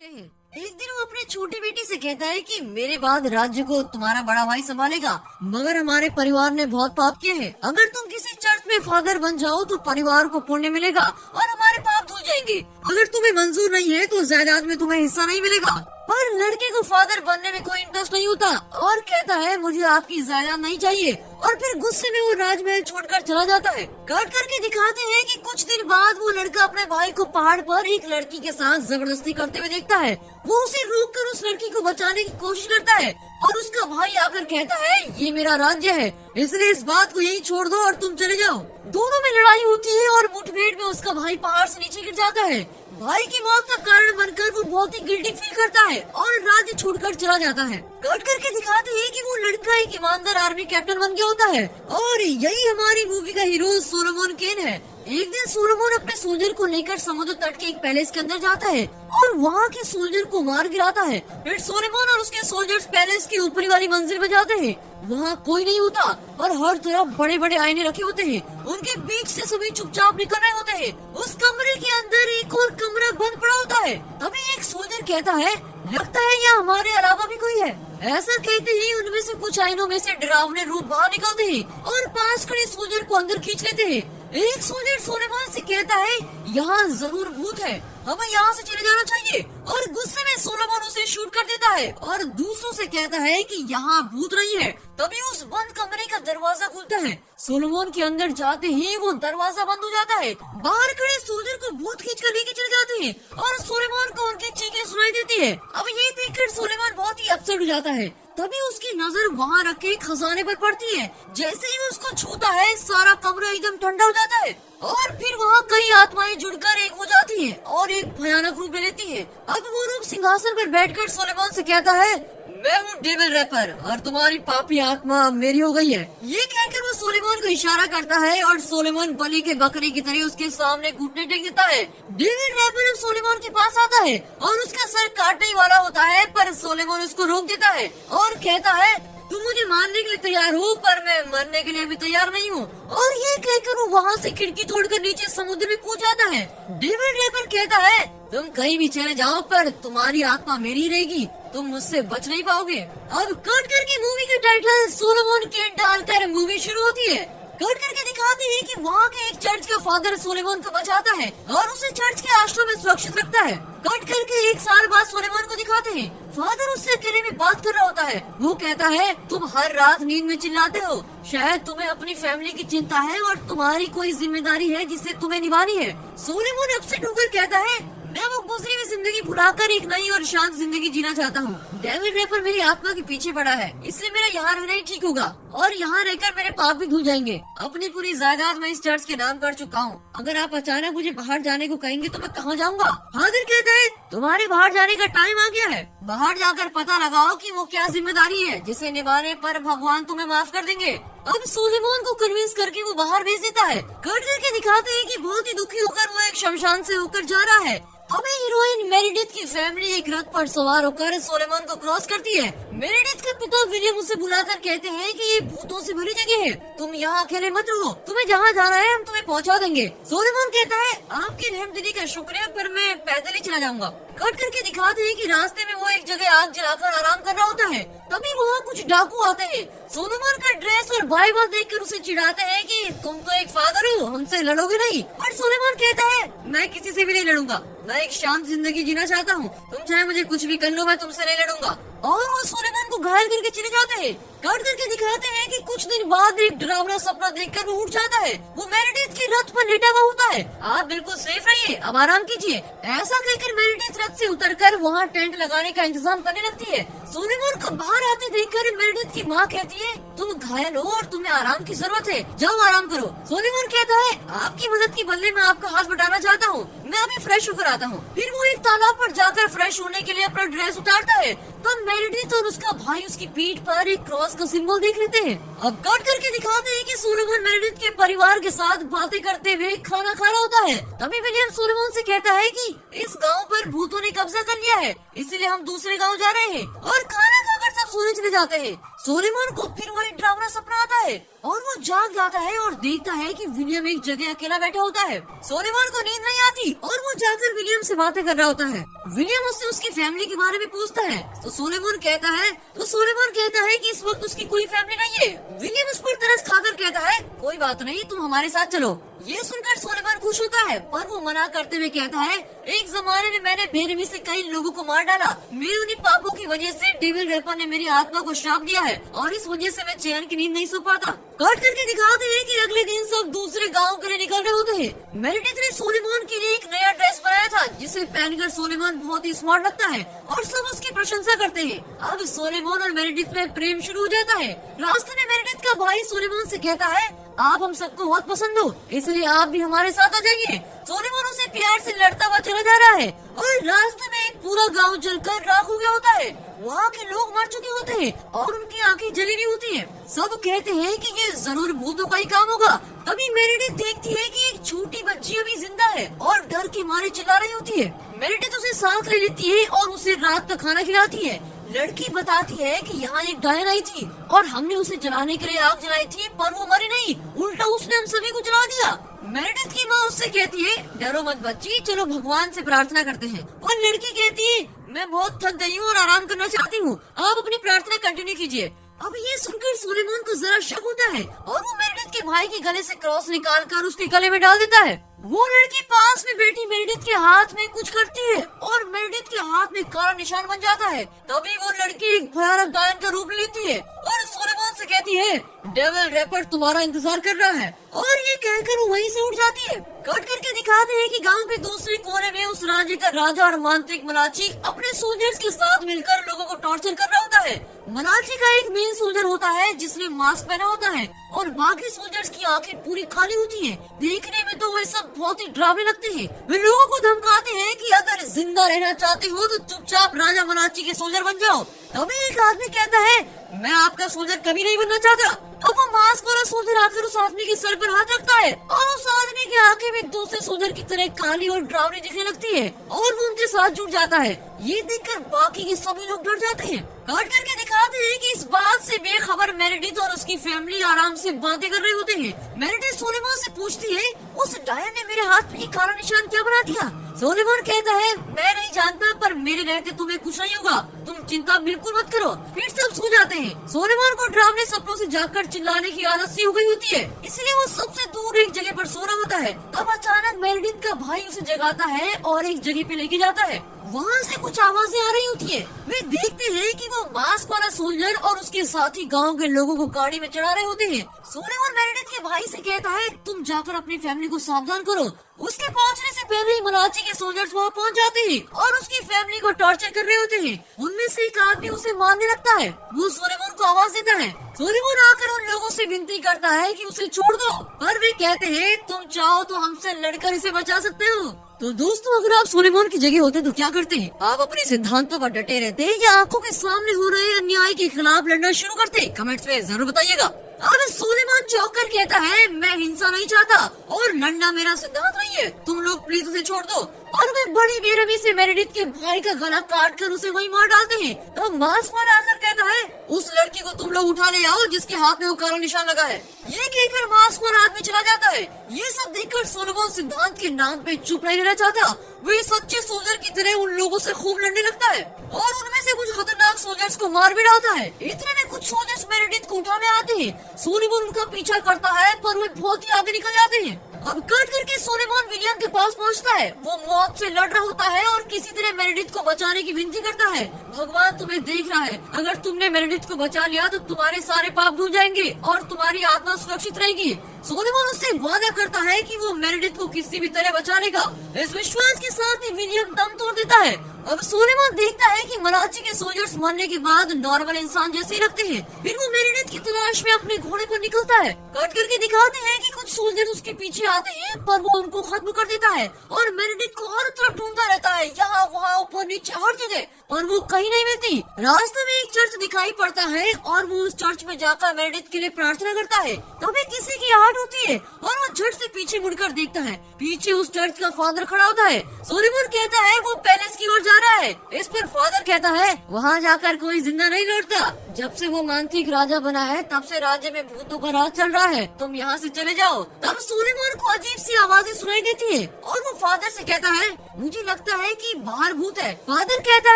एक दिन वो अपने छोटी बेटी से कहता है कि मेरे बाद राज्य को तुम्हारा बड़ा भाई संभालेगा, मगर हमारे परिवार ने बहुत पाप किए हैं। अगर तुम किसी चर्च में फादर बन जाओ तो परिवार को पुण्य मिलेगा और हमारे पाप धुल जाएंगे। अगर तुम्हें मंजूर नहीं है तो जायदाद में तुम्हें हिस्सा नहीं मिलेगा। पर लड़के को फादर बनने में कोई इंटरेस्ट नहीं होता और कहता है मुझे आपकी जायदाद नहीं चाहिए, और फिर गुस्से में वो राजमहल छोड़कर चला जाता है। कट करके दिखाते हैं कि कुछ दिन बाद वो लड़का अपने भाई को पहाड़ पर एक लड़की के साथ जबरदस्ती करते हुए देखता है। वो उसे रोक कर उस लड़की को बचाने की कोशिश करता है और उसका भाई आकर कहता है ये मेरा राज्य है, इसलिए इस बात को यही छोड़ दो और तुम चले जाओ। दोनों में लड़ाई होती है और मुठभेड़ में उसका भाई पहाड़ से नीचे गिर जाता है। भाई की मौत का कारण बनकर वो बहुत ही गिल्टी फील करता है और राज्य छोड़कर चला जाता है। कट करके दिखाते हैं कि वो लड़का एक ईमानदार आर्मी कैप्टन बन गया होता है और यही हमारी मूवी का हीरो सोलोमन केन है। एक दिन सोलोमन अपने सोल्जर को लेकर समुद्र तट के एक पैलेस के अंदर जाता है और वहाँ के सोल्जर को मार गिराता है। फिर सोलोमन और उसके सोल्जर्स पैलेस की ऊपरी वाली मंजिल में जाते हैं। वहाँ कोई नहीं होता और हर तरफ बड़े बड़े आईने रखे होते हैं। उनके बीच से सभी चुपचाप निकल रहे होते हैं। उस कमरे के अंदर एक और कमरा बंद पड़ा होता है। तभी एक सोल्जर कहता है लगता है यहाँ हमारे अलावा भी कोई है। ऐसा कहते ही उनमें से कुछ आईनों में से डरावने रूप बाहर निकलते हैं और पास खड़े सोल्जर को अंदर खींच लेते हैं। एक सोल्जर सोलोमन से कहता है यहाँ जरूर भूत है, हमें यहाँ से चले जाना चाहिए, और गुस्से में सोलोमन उसे शूट कर देता है और दूसरों से कहता है कि यहाँ भूत नहीं है। तभी उस बंद कमरे का दरवाजा खुलता है। सोलोमन के अंदर जाते ही वो दरवाजा बंद हो जाता है। बाहर खड़े सोल्जर को भूत खींच कर लेके चले जाते हैं और सोलोमन को उनकी चीखें सुनाई देती है। अब ये देखकर सोलोमन बहुत ही अपसेट हो जाता है। तभी उसकी नजर वहाँ रखे खजाने पर पड़ती है। जैसे ही वो उसको छूता है सारा कमरा एकदम ठंडा हो जाता है और फिर वहाँ कई आत्माएं जुड़कर एक हो जाती हैं और एक भयानक रूप ले लेती है। अब वो रूप सिंहासन पर बैठकर सोलोमन से कहता है मैं हूँ डेविल रैपर और तुम्हारी पापी आत्मा मेरी हो गई है। ये कहकर वो सोलोमन को इशारा करता है और सोलोमन बलि के बकरे की तरह उसके सामने घुटने टेक देता है। डेविल रैपर सोलोमन के पास आता है और उसका सर काटने ही वाला होता है, पर सोलोमन उसको रोक देता है और कहता है तुम मुझे मारने के लिए तैयार हो पर मैं मरने के लिए भी तैयार नहीं हूँ। और ये कहकर वो वहाँ से खिड़की तोड़कर नीचे समुद्र में कूद जाता है। डेविड रैपर कहता है तुम कहीं भी चले जाओ पर तुम्हारी आत्मा मेरी रहेगी, तुम मुझसे बच नहीं पाओगे। अब कट करके मूवी का टाइटल सोलोमन केन डालकर मूवी शुरू होती है। कट करके दिखाते हैं कि वहाँ के एक चर्च का फादर सोलोमन को बचाता है और उसे चर्च के आश्रम में सुरक्षित रखता है। कट करके एक साल बाद सोलोमन को दिखाते हैं। फादर उससे अकेले में बात कर रहा होता है। वो कहता है तुम हर रात नींद में चिल्लाते हो, शायद तुम्हें अपनी फैमिली की चिंता है और तुम्हारी कोई जिम्मेदारी है जिसे तुम्हें निभानी है। सोलोमन अपसेट होकर कहता है मैं वो गुजरी हुई जिंदगी भुलाकर एक नई और शांत जिंदगी जीना चाहता हूँ। डेविड रैपर मेरी आत्मा के पीछे पड़ा है, इसलिए मेरा यहाँ रहना ही ठीक होगा और यहाँ रहकर मेरे पाप भी धुल जाएंगे। अपनी पूरी जायदाद मैं इस चर्च के नाम कर चुका हूँ। अगर आप अचानक मुझे बाहर जाने को कहेंगे तो मैं कहाँ जाऊँगा? फादर कहता है तुम्हारे बाहर जाने का टाइम आ गया है। बाहर जाकर पता लगाओ कि वो क्या जिम्मेदारी है जिसे निभाने पर भगवान तुम्हें माफ कर देंगे। अब सोलोमन को कन्विंस करके वो बाहर भेज देता है। कट करके दिखाते हैं कि बहुत ही दुखी होकर वो एक शमशान से होकर जा रहा है। हमें हीरोइन मेरिडिथ की फैमिली एक रथ पर सवार होकर सोलोमन को क्रॉस करती है। मेरिडिथ के पिता विलियम उसे बुलाकर कहते हैं कि ये भूतों से भरी जगह है, तुम यहाँ अकेले मत रहो, तुम्हें जहाँ जाना है हम तुम्हें पहुँचा देंगे। सोलोमन कहता है आपकी रहमदिली का शुक्रिया पर मैं पैदल ही चला जाऊंगा। कट करके दिखाते हैं कि रास्ते में वो एक जगह आग जलाकर आराम कर रहा होता है। तभी वहाँ कुछ डाकू आते हैं। सोलोमन का ड्रेस और बाइबल देखकर उसे चिढ़ाते हैं कि तुम तो एक फादर हो, हमसे लड़ोगे नहीं। और सोलोमन कहता है मैं किसी से भी नहीं लड़ूंगा, मैं एक शांत जिंदगी जीना चाहता हूँ, तुम चाहे मुझे कुछ भी कर लो मैं तुमसे नहीं लड़ूंगा। और वो सोलोमन को घायल करके चले जाते हैं। कट करके दिखाते हैं कि कुछ दिन बाद एक डरावना सपना देखकर वो उठ जाता है। वो मेरिडिथ के रथ पर लेटा हुआ होता है। आप बिल्कुल सेफ रहिए, अब आराम कीजिए। ऐसा कहकर मेरिडिथ रथ से उतरकर वहाँ टेंट लगाने का इंतजाम करने लगती है। सोलोमन को बाहर आते देखकर मेरिडिथ की माँ कहती है तुम घायल हो और तुम्हें आराम की जरूरत है, जाओ आराम करो। सोलोमन कहता है आपकी मदद के बदले में आपका हाथ बटाना चाहता हूँ, मैं अभी फ्रेश होकर आता हूँ। फिर वो एक तालाब पर जाकर फ्रेश होने के लिए अपना ड्रेस उतारता है। तब मेरिडिथ और उसका भाई उसकी पीठ पर एक क्रॉस का सिंबल देख लेते हैं। अब कट करके दिखाते हैं कि सोलोमन मेरिडिथ के परिवार के साथ बातें करते हुए खाना खा रहा होता है। तभी विलियम सोलोमन से कहता है कि इस गांव पर भूतों ने कब्जा कर लिया है, इसलिए हम दूसरे गांव जा रहे हैं। और खाना खाकर सब सोने चले जाते हैं। सोलोमन को फिर वही डरावना सपना आता है। और वो जाग जाता है और देखता है कि विलियम एक जगह अकेला बैठा होता है। सोलेमन को नींद नहीं आती और वो जाकर विलियम से बातें कर रहा होता है। विलियम उससे उसकी फैमिली के बारे में पूछता है तो सोलेमन कहता है कि इस वक्त उसकी कोई फैमिली नहीं है। विलियम उस पर तरस खाकर कहता है कोई बात नहीं, तुम हमारे साथ चलो। ये सुनकर सोलेमन खुश होता है पर वो मना करते हुए कहता है एक जमाने में मैंने बेरहमी से कई लोगों को मार डाला। मेरे उन्हीं पापों की वजह से डेविल रैपर ने मेरी आत्मा को श्राप दिया है और इस वजह से मैं चैन की नींद नहीं सो पाता। कट करके दिखाते हैं कि अगले दिन सब दूसरे गांव के लिए निकल रहे होते हैं। मेरिडिथ ने सोलेमन के लिए एक नया ड्रेस बनाया था जिसे पहनकर सोलेमन बहुत ही स्मार्ट लगता है और सब उसकी प्रशंसा करते हैं। अब सोलेमन और मेरिडिथ में प्रेम शुरू हो जाता है। रास्ते में मेरिडिथ का भाई सोलेमन से कहता है आप हम सबको बहुत पसंद हो, इसलिए आप भी हमारे साथ आ जाइए। सोलेमन उसे प्यार से लड़ता हुआ चला जा रहा है और रास्ते में एक पूरा गांव जलकर राख हो गया होता है। वहाँ के लोग मर चुके होते हैं और उनकी आंखें जली हुई होती हैं। सब कहते हैं कि ये जरूर भूतों का ही काम होगा। तभी मेरिडिथ देखती है कि एक छोटी बच्ची अभी जिंदा है और डर के मारे चिल्ला रही होती है। मेरिडिथ उसे साथ ले लेती है और उसे रात का खाना खिलाती है। लड़की बताती है कि यहाँ एक डायन आई थी और हमने उसे जलाने के लिए आग जलाई थी पर वो मरी नहीं, उल्टा उसने हम सभी को जला दिया। मेरिडिथ की माँ उससे कहती है डरो मत बच्ची, चलो भगवान से प्रार्थना करते हैं। और लड़की कहती है मैं बहुत थक गई हूँ और आराम करना चाहती हूँ, आप अपनी प्रार्थना कंटिन्यू कीजिए। अब ये सुनकर सोलेमन को जरा शक होता है और वो मेरिडिथ के भाई के गले से क्रॉस निकालकर उसके गले में डाल देता है। वो लड़की पास में बैठी मेरिडिथ के हाथ में कुछ करती है और मेरिडिथ के हाथ में काला निशान बन जाता है। तभी वो लड़की एक भयानक डायन का रूप लेती है और सोलेमन से कहती है डेविल रैपर तुम्हारा इंतजार कर रहा है, और ये कहकर वो वहीं से उठ जाती है। कट करके दिखाते हैं कि गांव के दूसरे कोने में उस राज्य का राजा और मांत्रिक मलाची अपने सोल्जर्स के साथ मिलकर लोगों को टॉर्चर कर रहा होता है। मलाची का एक मेन सोल्जर होता है जिसने मास्क पहना होता है और बाकी सोल्जर्स की आंखें पूरी खाली होती हैं। देखने में तो वे सब बहुत ही डरावने लगते हैं। वे लोगों को धमकाते हैं कि अगर जिंदा रहना चाहते हो तो चुपचाप राजा मलाची के सोल्जर बन जाओ। तभी एक आदमी कहता है मैं आपका सोल्जर कभी नहीं बनना चाहता। अब वो मास्क वाला सोल्जर आकर उस आदमी के सर पर हाथ रखता है और उस आदमी की आंखें भी दूसरे सोल्जर की तरह काली और डरावनी दिखने लगती है और वो उनके साथ जुड़ जाता है। ये देखकर बाकी के सभी लोग डर जाते हैं। कट करके दिखाते हैं कि इस बात से बेखबर मेरिडिथ और उसकी फैमिली आराम से बातें कर रहे होते हैं। मेरिडिथ सोलेमन से पूछती है उस डायन ने मेरे हाथ में काला निशान क्या बना दिया। सोलेमन कहता है मैं नहीं जानता पर मेरे रहते तुम्हें कुछ नहीं होगा, तुम चिंता बिल्कुल मत करो। फिर सब सो जाते हैं। सोलेमन को डरावने सपनों से जाकर चिल्लाने की आदत सी हो गई होती है, इसलिए वो सबसे दूर एक जगह पर सो रहा होता है। तब अचानक मेरिडिथ का भाई उसे जगाता है और एक जगह पे लेके जाता है। वहाँ से कुछ आवाजें आ रही होती है। वे देखते हैं कि वो मास्क वाला सोल्जर और उसके साथी गांव के लोगों को गाड़ी में चढ़ा रहे होते हैं। सोलेमन मेरिडिथ के भाई से कहता है तुम जाकर अपनी फैमिली को सावधान करो। उसके पहुंचने से पहले ही मलाची के सोल्जर्स वहाँ पहुंच जाते हैं और उसकी फैमिली को टॉर्चर कर रहे होते हैं। उनमें से एक आदमी उसे मारने लगता है। वो सोलेमन को आवाज देता है। सोलेमन आकर उन लोगों से विनती करता है कि उसे छोड़ दो, पर वे कहते हैं तुम चाहो तो हमसे लड़कर इसे बचा सकते हो। तो दोस्तों अगर आप सोलेमन की जगह होते तो क्या करते हैं? आप अपने सिद्धांतों पर डटे रहते या आंखों के सामने हो रहे अन्याय के खिलाफ लड़ना शुरू करते? कमेंट्स में जरूर बताइएगा। अब सोलेमन चौंककर कहता है मैं हिंसा नहीं चाहता और लड़ना मेरा सिद्धांत नहीं है, तुम लोग प्लीज उसे छोड़ दो। और वे बड़ी बेरहमी से मेरिडिथ के भाई का गला काट कर उसे वहीं मार डालते हैं। तो मास्क वाला आकर कहता है उस लड़की को तुम लोग उठा ले आओ जिसके हाथ में वो काला निशान लगा है। ये कहकर मास्क वाला आदमी चला जाता है। ये सब देखकर सोलेमन सिद्धांत के नाम पे चुप नहीं रहना चाहता। वे सच्चे सोल्जर की तरह उन लोगों से खूब लड़ने लगता है और उनमें से कुछ खतरनाक सोल्जर्स को मार भी डालता है। इतने में कुछ सोल्जर्स मेरिडिथ को उठाने आते हैं। सोलेमन उनका पीछा करता है पर वे बहुत ही आगे निकल जाते हैं। अब कट करके सोलेमन विलियम के पास पहुंचता है। वो मौत से लड़ रहा होता है और किसी तरह मेरिडिथ को बचाने की विनती करता है। भगवान तुम्हें देख रहा है, अगर तुमने मेरिडिथ को बचा लिया तो तुम्हारे सारे पाप धुल जाएंगे और तुम्हारी आत्मा सुरक्षित रहेगी। सोलेमन उससे वादा करता है कि वो मेरिडिथ को किसी भी तरह बचा लेगा। इस विश्वास के साथ ही विलियम दम तोड़ देता है। अब सोलेमन देखता है कि मलाची के सोल्जर्स मरने के बाद नॉर्मल इंसान जैसे ही लगते हैं। फिर वो मेरिडिथ की तलाश में अपने घोड़े पर निकलता है। कट करके दिखाते हैं कि कुछ सोल्जर्स उसके पीछे आते हैं पर वो उनको खत्म कर देता है और मेरिडिथ को हर तरफ ढूंढता रहता है, यहाँ वहाँ ऊपर नीचे हर जगह, पर वो कहीं नहीं मिलती। रास्ते में एक चर्च दिखाई पड़ता है और वो उस चर्च में जाकर मेरिडिथ के लिए प्रार्थना करता है। तभी किसी की आहट होती है और वो झट से पीछे मुड़कर देखता है। पीछे उस चर्च का फादर खड़ा होता है। सोलेमन कहता है वो पैलेस की ओर जा रहा है। इस पर फादर कहता है वहाँ जाकर कोई जिंदा नहीं लौटता। जब से वो मांत्रिक राजा बना है तब से राज्य में भूतों का राज चल रहा है, तुम यहाँ से चले जाओ। तब सुलेमान को अजीब सी आवाजें सुनाई देती है और वो फादर से कहता है मुझे लगता है कि बाहर भूत है। फादर कहता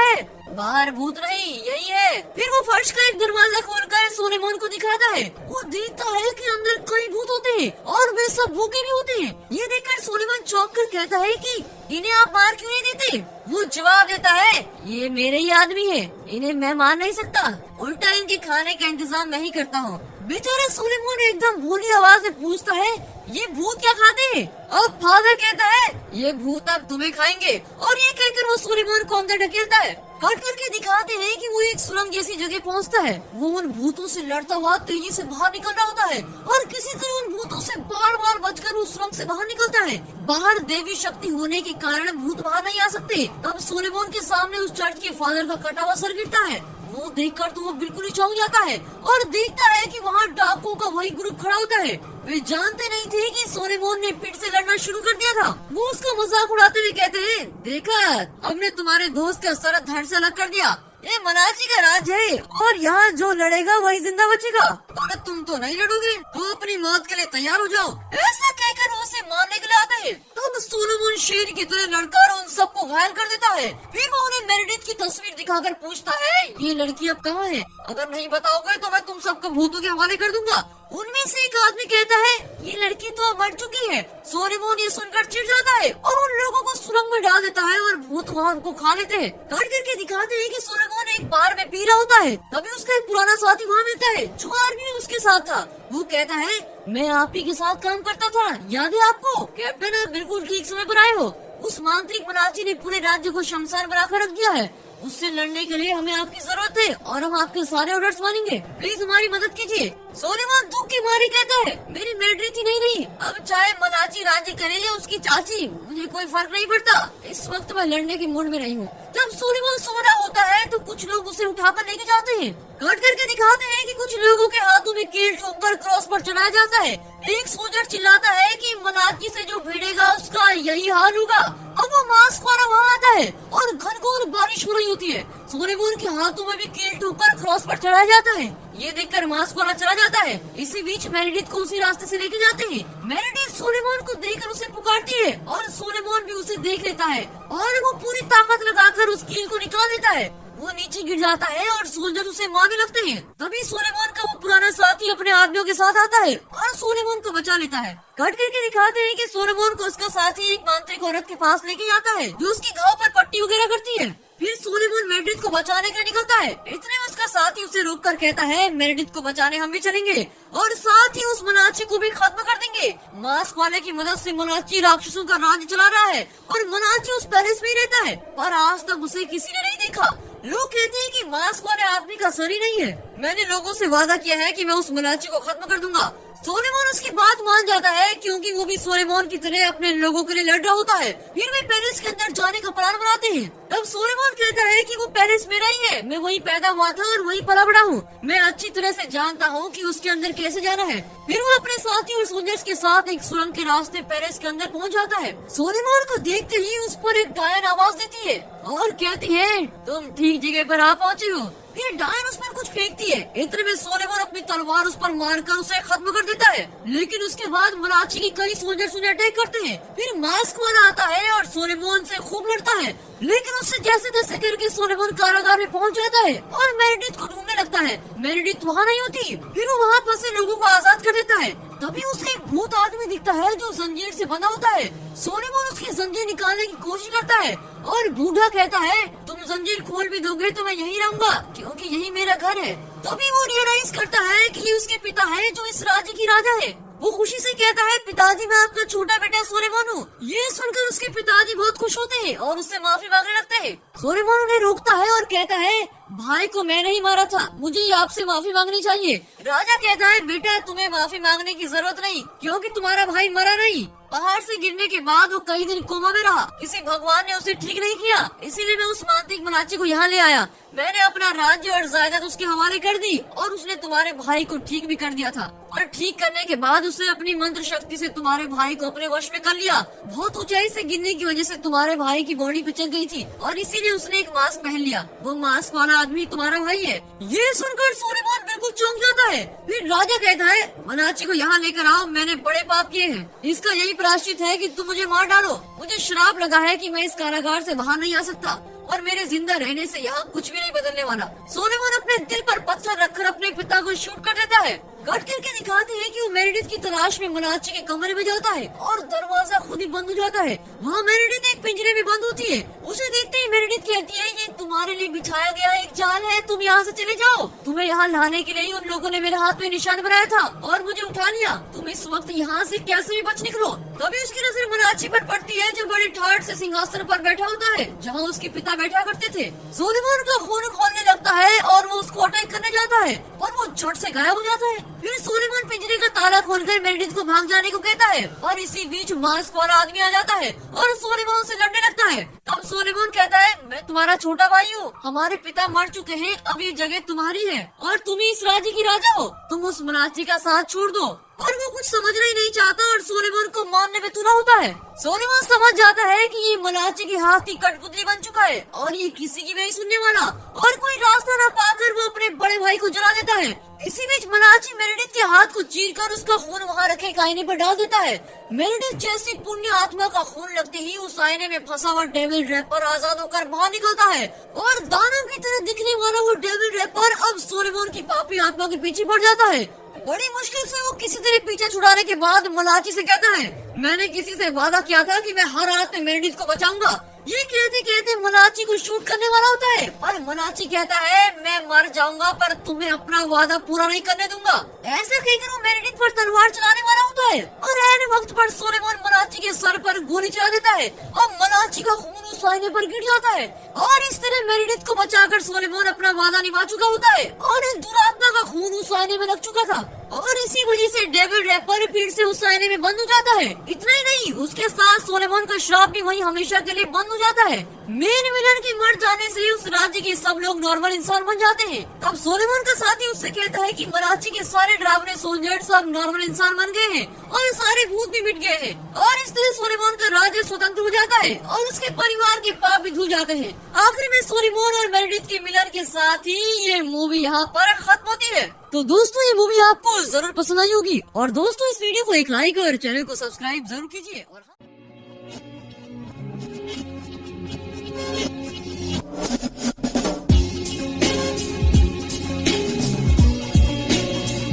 है बाहर भूत नहीं, यही है। फिर वो फर्श का एक दरवाजा खोलकर सुलेमान को दिखाता है। वो देखता है कि अंदर कई भूत होते हैं और वे सब भूखे भी होते हैं। ये देखकर सुलेमान चौंक कर कहता है कि इन्हें आप मार क्यों नहीं देते? वो जवाब देता है ये मेरे ही आदमी है, इन्हें मैं मार नहीं सकता, उल्टा इनके खाने का इंतजाम मैं ही करता हूँ। बेचारा सुलेमान एकदम भोली आवाज में पूछता है ये भूत क्या खाते हैं? अब फादर कहता है ये भूत अब तुम्हें खाएंगे, और ये कहकर वो सुलेमान को अंदर ढकेलता है। कट करके दिखाते हैं कि वो एक सुरंग जैसी जगह पहुंचता है। वो उन भूतों से लड़ता हुआ तेजी से बाहर निकल रहा होता है और किसी तरह उन भूतों से बार बार बचकर उस सुरंग से बाहर निकलता है। बाहर देवी शक्ति होने के कारण भूत बाहर नहीं आ सकते। तब सुलेमान के सामने उस चर्च के फादर का कटा हुआ सर गिरता है। वो देखकर तो वो बिल्कुल ही चौंक जाता है और देखता है कि वहाँ डाकुओं का वही ग्रुप खड़ा होता है। वे जानते नहीं थे कि सुलेमान ने फिर से लड़ना शुरू कर दिया था। वो उसका मजाक उड़ाते हुए कहते हैं देखा, हमने तुम्हारे दोस्त का सर धड़ से अलग कर दिया। ये मनाची का राज है और यहाँ जो लड़ेगा वही जिंदा बचेगा, और तुम तो नहीं लड़ोगे, तो अपनी मौत के लिए तैयार हो जाओ। ऐसा कहकर वो उसे मारने के लिए आता है। तब सुलेमान शेर की तरह लड़कर उन सबको घायल कर देता है। फिर वो उन्हें मेरेडिथ की तस्वीर दिखाकर पूछता है ये लड़की अब कहाँ है? अगर नहीं बताओगे तो मैं तुम सबको भूतों के हवाले कर दूंगा। उनमें से एक आदमी कहता है ये लड़की तो अब मर चुकी है। सुलेमान ये सुनकर चिढ़ जाता है और उन लोगों को सुरंग में डाल देता है और भूत वहाँ उनको खा लेते हैं। काट करके दिखाते हैं कि सुलेमान एक बार में पी रहा होता है। तभी उसका एक पुराना साथी वहाँ मिलता है जो आर्मी में उसके साथ था। वो कहता है मैं आप ही के साथ काम करता था, याद है आपको? कैप्टन आप बिल्कुल ठीक समय पर आए हो। उस मांत्रिक मनाची ने पूरे राज्य को शमशान बनाकर रख दिया है। उससे लड़ने के लिए हमें आपकी जरूरत है और हम आपके सारे ऑर्डर्स मानेंगे। प्लीज हमारी मदद कीजिए। सुलेमान दुख के मारे कहता है मेरी मेड्रिथ ही नहीं रही, अब चाहे मनाची राज्य करे या उसकी चाची, मुझे कोई फर्क नहीं पड़ता। इस वक्त मैं लड़ने के मूड में नहीं हूँ। जब सुलेमान सो रहा होता है तो कुछ लोग उसे उठाकर लेके जाते हैं। कट करके दिखाते हैं कि कुछ लोगों के हाथों में कील ठोककर क्रॉस पर चढ़ाया जाता है। एक सोल्जर चिल्लाता है कि मनाची से जो भिड़ेगा उसका यही हाल होगा। अब वो मास्क वाला वहाँ आता है और घनघोर बारिश हो रही होती है। सुलेमान के हाथों में भी कील ठोककर क्रॉस पर चढ़ाया जाता है। ये देखकर मास्क वाला चला जाता है। इसी बीच मेरेडिथ को उसी रास्ते से लेके जाते हैं। मेरेडिथ सुलेमान को देखकर उसे पुकारती है और सुलेमान भी उसे देख लेता है और वो पूरी ताकत लगाकर उस कील को निकाल देता है। वो नीचे गिर जाता है और सोल्जर उसे मारने लगते हैं। तभी सुलेमान का वो पुराना साथी अपने आदमियों के साथ आता है और सुलेमान को बचा लेता है। कट करके दिखाते हैं कि सुलेमान को उसका साथी एक मांत्रिक औरत के पास लेके जाता है जो उसके घाव पर पट्टी वगैरह करती है। फिर सुलेमान मेरेडिथ को बचाने के लिए निकलता है। इतने में उसका साथी उसे रोककर कहता है मेरेडिथ को बचाने हम भी चलेंगे और साथ ही उस मनाची को भी खत्म कर देंगे। मास्क वाले की मदद से मनाची राक्षसों का राज्य चला रहा है और मनाची उस पैलेस में ही रहता है, पर आज तक उसे किसी ने नहीं देखा। लोग कहते हैं कि मास्क वाले आदमी का सर ही नहीं है। मैंने लोगों से वादा किया है कि मैं उस मनाची को खत्म कर दूंगा। सुलेमान उसकी बात मान जाता है क्योंकि वो भी सुलेमान की तरह अपने लोगों के लिए लड़ रहा होता है। फिर वे पैलेस के अंदर जाने का प्लान बनाते हैं। तब सुलेमान कहता है कि वो पैलेस मेरा ही है, मैं वहीं पैदा हुआ था और वहीं पला बड़ा हूँ, मैं अच्छी तरह से जानता हूँ कि उसके अंदर कैसे जाना है। फिर वो अपने साथी और सोल्जर्स के साथ एक सुरंग के रास्ते पैलेस के अंदर पहुँच जाता है। सुलेमान को देखते ही उस पर एक डायन आवाज देती है और कहती है तुम ठीक जगह पर आ पहुँचे हो। फिर डायन उस पर कुछ फेंकती है। इतने में सुलेमान अपनी तलवार उस पर मारकर उसे खत्म कर देता है। लेकिन उसके बाद मनाची के कई सोल्जर्स उन्हें अटैक करते हैं। फिर मास्क वाला आता है और सुलेमान से खूब लड़ता है, लेकिन उससे जैसे तैसे करके सुलेमान कारागार में पहुंच जाता है और मेरेडिथ को ढूंढने लगता है। मेरेडिथ वहाँ नहीं होती। फिर वो वहाँ फंसे लोगों को आजाद कर देता है। तभी उसे एक भूत आदमी दिखता है जो जंजीर से बंधा होता है। सुलेमान उसकी जंजीर निकालने की कोशिश करता है और बूढ़ा कहता है तुम जंजीर खोल भी दोगे तो मैं यही रहूंगा क्योंकि यही मेरा घर है। तभी वो रियलाइज करता है कि ये उसके पिता है जो इस राज्य की राजा है। वो खुशी से कहता है पिताजी मैं आपका छोटा बेटा सुलेमान हूँ। ये सुनकर उसके पिताजी बहुत खुश होते हैं और उससे माफी मांगने लगते हैं। सुलेमान उन्हें रोकता है और कहता है भाई को मैं नहीं मारा था, मुझे आपसे माफी मांगनी चाहिए। राजा कहता है बेटा तुम्हें माफी मांगने की जरूरत नहीं क्योंकि तुम्हारा भाई मरा नहीं। पहाड़ से गिरने के बाद वो कई दिन कोमा में रहा। किसी भगवान ने उसे ठीक नहीं किया, इसीलिए मैं उस मांत्रिक मनाची को यहाँ ले आया। मैंने अपना राज्य और जायदाद उसके हवाले कर दी और उसने तुम्हारे भाई को ठीक भी कर दिया था और ठीक करने के बाद उसने अपनी मंत्र शक्ति से तुम्हारे भाई को अपने वश में कर लिया। बहुत ऊंचाई से गिरने की वजह से तुम्हारे भाई की बॉडी पिचक गई थी और इसीलिए उसने एक मास्क पहन लिया। वो मास्क वाला आदमी तुम्हारा भाई है। ये सुनकर सोलेमान बिल्कुल चौंक जाता है। फिर राजा कहता है, मनाची को यहाँ लेकर आओ, मैंने बड़े पाप किए हैं। इसका यही प्रायश्चित है कि तुम मुझे मार डालो। मुझे श्राप लगा है कि मैं इस कारागार से बाहर नहीं आ सकता और मेरे जिंदा रहने से यहाँ कुछ भी नहीं बदलने वाला। सोलेमान अपने दिल पर पत्थर रखकर अपने पिता को शूट कर देता है। कट करके दिखाते हैं कि वो मेरिडिथ की तलाश में मनाची के कमरे में जाता है और दरवाजा खुद ही बंद हो जाता है। वहाँ मेरिडिथ एक पिंजरे में बंद होती है। उसे देखते ही मेरिडिथ कहती है, ये तुम्हारे लिए बिछाया गया एक जाल है, तुम यहाँ से चले जाओ। तुम्हें यहाँ लाने के लिए उन लोगों ने मेरे हाथ में निशान बनाया था और मुझे उठा लिया। तुम इस वक्त यहाँ से कैसे भी बच निकलो। तभी उसकी नजर मनाची पर पड़ती है जो बड़े ठाट से सिंहासन पर बैठा होता है जहाँ उसके पिता बैठा करते थे। सोलेमान का खून खोलने लगता है और वो उसको अटैक करने जाता है और वो झट से गायब हो जाता है। फिर सोलेमान पिंजरे का ताला खोलकर मेरिडिथ को भाग जाने को कहता है और इसी बीच मास्क वाला आदमी आ जाता है और सोलेमान से लड़ने लगता है। तब सोलेमान कहता है, मैं तुम्हारा छोटा भाई हूँ, हमारे पिता मर चुके हैं, अब ये जगह तुम्हारी है और तुम ही इस राज्य की राजा हो। तुम उस मनाची का साथ छोड़ दो। और वो कुछ समझना ही नहीं चाहता और सोलेमान को मारने में तुला होता है। सोलेमान समझ जाता है कि ये मनाची के हाथ की कठपुतली बन चुका है और ये किसी की नहीं सुनने वाला और कोई रास्ता न पाकर वो अपने बड़े भाई को जला देता है। इसी बीच मनाची मेरिडिथ के हाथ को चीरकर उसका खून वहाँ रखे एक आईने पर डाल देता है। मेरिडिथ जैसी पुण्य आत्मा का खून लगते ही उस आईने में फंसा हुआ डेविल रैपर आजाद होकर बाहर निकलता है और दानव की तरह दिखने वाला वो डेविल रैपर अब सोलेमान की पापी आत्मा के पीछे पड़ जाता है। बड़ी मुश्किल से वो किसी तरह पीछे छुड़ाने के बाद मनाची से कहता है, मैंने किसी से वादा किया था कि मैं हर हालत में मेरिडिथ को बचाऊंगा। ये कहते कहते मनाची को शूट करने वाला होता है पर मनाची कहता है, मैं मर जाऊंगा पर तुम्हें अपना वादा पूरा नहीं करने दूंगा। ऐसे कहकर वो मेरिडिथ पर तलवार चलाने वाला होता है और ऐन वक्त पर सोलेमान मनाची के सर पर गोली चला देता है और मनाची का खून उस आईने पर गिर जाता है और इस तरह मेरिडिथ को बचाकर सोलेमान अपना वादा निभा चुका होता है और इस दुरात्मा का खून उस आईने में लग चुका था और इसी वजह से डेविड रैपर फिर से उस आईने में बंद हो जाता है। इतना ही नहीं, उसके साथ सोलेमान का श्राप भी वहीं हमेशा के लिए बंद हो जाता है। मेन विलन के मर जाने से उस राज्य के सब लोग नॉर्मल इंसान बन जाते हैं। तब सोलेमान का साथी उससे कहता है कि मनाची के सारे डरावने सोल्जर सब नॉर्मल इंसान बन गए हैं और सारे भूत भी मिट गए हैं और इस तरह सोलेमान का राज्य स्वतंत्र हो जाता है और उसके परिवार के पाप भी धुल जाते हैं। आखिर में सोलेमान और मेरिडिथ के मिलन के साथ ही ये मूवी यहाँ पर खत्म होती है। तो दोस्तों, ये मूवी आपको जरूर पसंद आई होगी और दोस्तों इस वीडियो को एक लाइक और चैनल को सब्सक्राइब जरूर कीजिए और